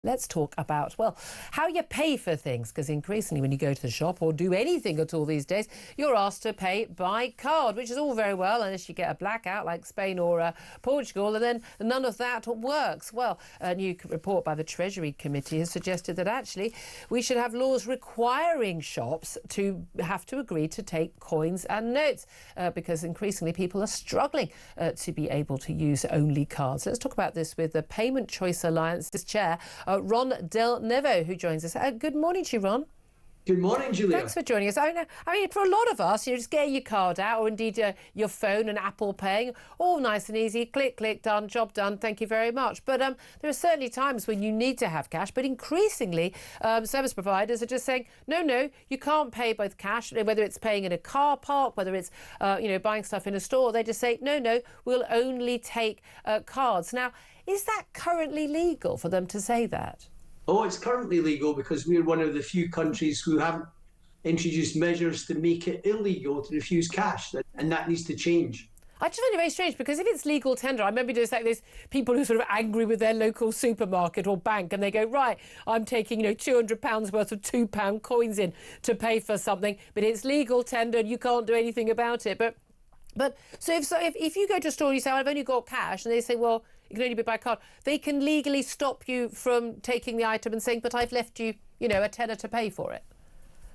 Let's talk about, well, how you pay for things, because increasingly when you go to the shop or do anything at all these days, you're asked to pay by card, which is all very well unless you get a blackout like Spain or Portugal, and then none of that works. Well, a new report by the Treasury Committee has suggested that actually we should have laws requiring shops to have to agree to take coins and notes because increasingly people are struggling to be able to use only cards. Let's talk about this with the Payment Choice Alliance's chair, Ron Del Nevo, who joins us. Good morning to you, Ron. Good morning, Julia. Thanks for joining us. I mean, for a lot of us, you just get your card out, or indeed your phone and Apple Paying, all nice and easy. Click, click, done, job done. Thank you very much. But there are certainly times when you need to have cash. But increasingly, service providers are just saying, no, you can't pay both cash, whether it's paying in a car park, whether it's buying stuff in a store. They just say, no, we'll only take cards. Now, is that currently legal for them to say that? Oh, it's currently legal because we're one of the few countries who haven't introduced measures to make it illegal to refuse cash, and that needs to change. I just find it very strange because if it's legal tender, I remember there's like this people who are sort of angry with their local supermarket or bank and they go, right, I'm taking, £200 worth of £2 coins in to pay for something, but it's legal tender and you can't do anything about it. But so if you go to a store and you say, I've only got cash, and they say, well, it can only be by card, they can legally stop you from taking the item and saying, but I've left you, a tenner to pay for it.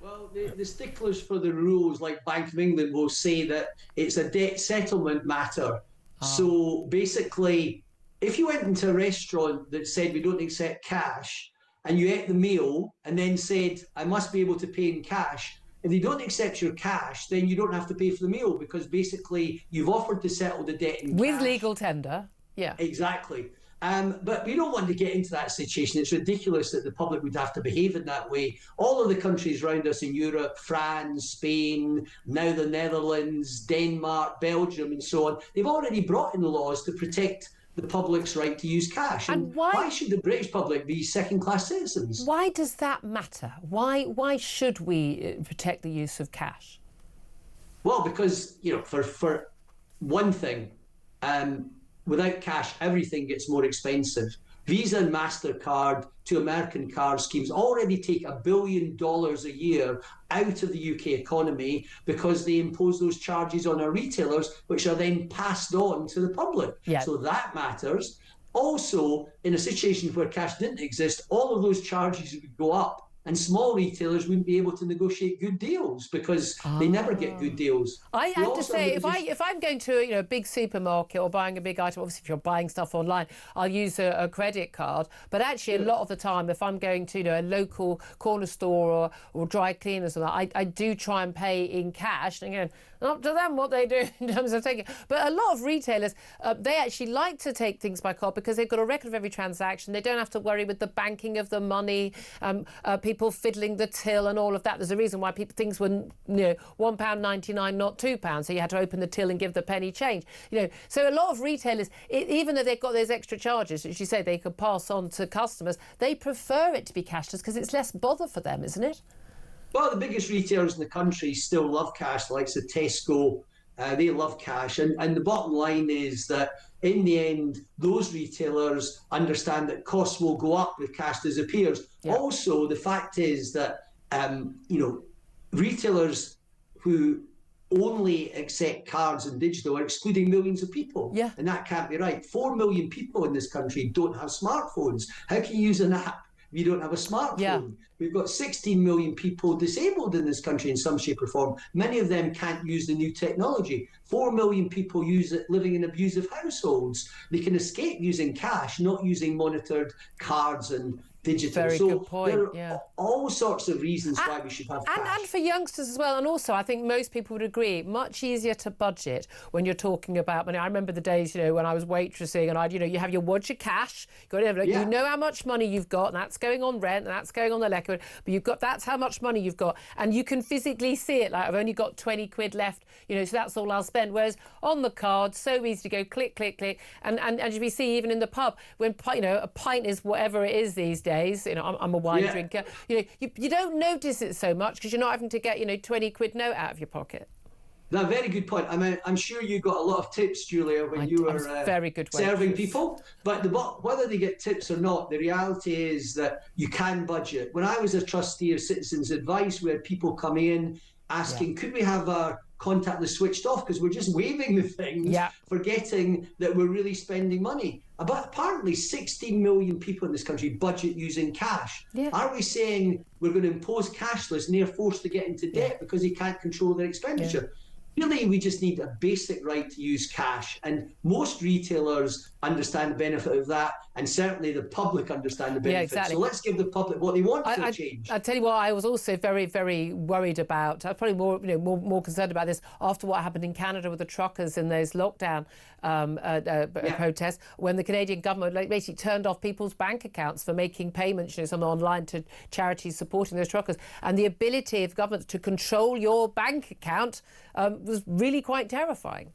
Well, the sticklers for the rules, like Bank of England, will say that it's a debt settlement matter. So basically, if you went into a restaurant that said we don't accept cash, and you ate the meal and then said, I must be able to pay in cash, if they don't accept your cash, then you don't have to pay for the meal because basically you've offered to settle the debt in cash. With legal tender, yeah. Exactly. But we don't want to get into that situation. It's ridiculous that the public would have to behave in that way. All of the countries around us in Europe, France, Spain, now the Netherlands, Denmark, Belgium, and so on, they've already brought in laws to protect the public's right to use cash. And why should the British public be second-class citizens? Why does that matter? Why should we protect the use of cash? Well, because, for one thing, without cash, everything gets more expensive. Visa and MasterCard to American card schemes already take $1 billion a year out of the UK economy because they impose those charges on our retailers, which are then passed on to the public. Yeah. So that matters. Also, in a situation where cash didn't exist, all of those charges would go up. And small retailers wouldn't be able to negotiate good deals because they never get good deals. I have to say, if I'm going to a big supermarket or buying a big item, obviously if you're buying stuff online, I'll use a credit card. But actually, a lot of the time, if I'm going to a local corner store or dry cleaners, I do try and pay in cash. And again, up to them what they do in terms of taking. But a lot of retailers, they actually like to take things by card because they've got a record of every transaction. They don't have to worry with the banking of the money. People fiddling the till and all of that. There's a reason why things were £1.99, not £2, so you had to open the till and give the penny change. So a lot of retailers, even though they've got those extra charges, which you say they could pass on to customers, they prefer it to be cashless because it's less bother for them, isn't it? Well, the biggest retailers in the country still love cash, the likes of Tesco. They love cash. And the bottom line is that in the end, those retailers understand that costs will go up if cash disappears. Yeah. Also, the fact is that, retailers who only accept cards and digital are excluding millions of people. Yeah. And that can't be right. 4 million people in this country don't have smartphones. How can you use an app if you don't have a smartphone? Yeah. We've got 16 million people disabled in this country in some shape or form. Many of them can't use the new technology. 4 million people use it living in abusive households. They can escape using cash, not using monitored cards and digital. Very good point. There are all sorts of reasons why we should have cash. And for youngsters as well. And also, I think most people would agree, much easier to budget when you're talking about money. I remember the days, when I was waitressing and you have your cash, you know how much money you've got, and that's going on rent, and that's going on the but that's how much money you've got. And you can physically see it, like I've only got 20 quid left, so that's all I'll spend. Whereas on the card, so easy to go click, click, click. And as we see even in the pub, when, a pint is whatever it is these days, I'm a wine drinker, you don't notice it so much because you're not having to get, 20 quid note out of your pocket. No, very good point. I mean, I'm sure you got a lot of tips, Julia, when you I was were very good serving waitress. people. But whether they get tips or not, the reality is that you can budget. When I was a trustee of Citizens Advice, we had people come in asking, could we have our contactless switched off because we're just waving the things, forgetting that we're really spending money. But apparently 16 million people in this country budget using cash. Are we saying we're going to impose cashless and they're forced to get into debt because they can't control their expenditure? Really, we just need a basic right to use cash, and most retailers understand the benefit of that, and certainly the public understand the benefit. Exactly. So let's give the public what they want for a change. I tell you what, I was also very, very worried about. I was probably more concerned about this after what happened in Canada with the truckers in those lockdown protests, when the Canadian government basically turned off people's bank accounts for making payments, online to charities supporting those truckers, and the ability of governments to control your bank account was really quite terrifying.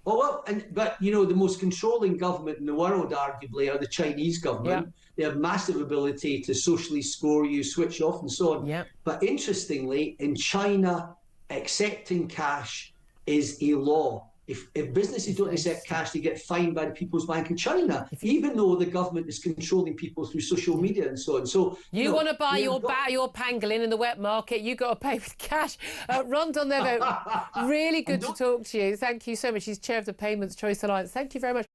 But the most controlling government in the world, arguably, are the Chinese government. They have massive ability to socially score you, switch off, and so on. But interestingly, in China, accepting cash is a law. If businesses don't accept cash, they get fined by the People's Bank of China, even though the government is controlling people through social media and so on. So you want to buy your pangolin in the wet market, you got to pay with cash. Ron Donnevo, really good to talk to you. Thank you so much. He's chair of the Payments Choice Alliance. Thank you very much.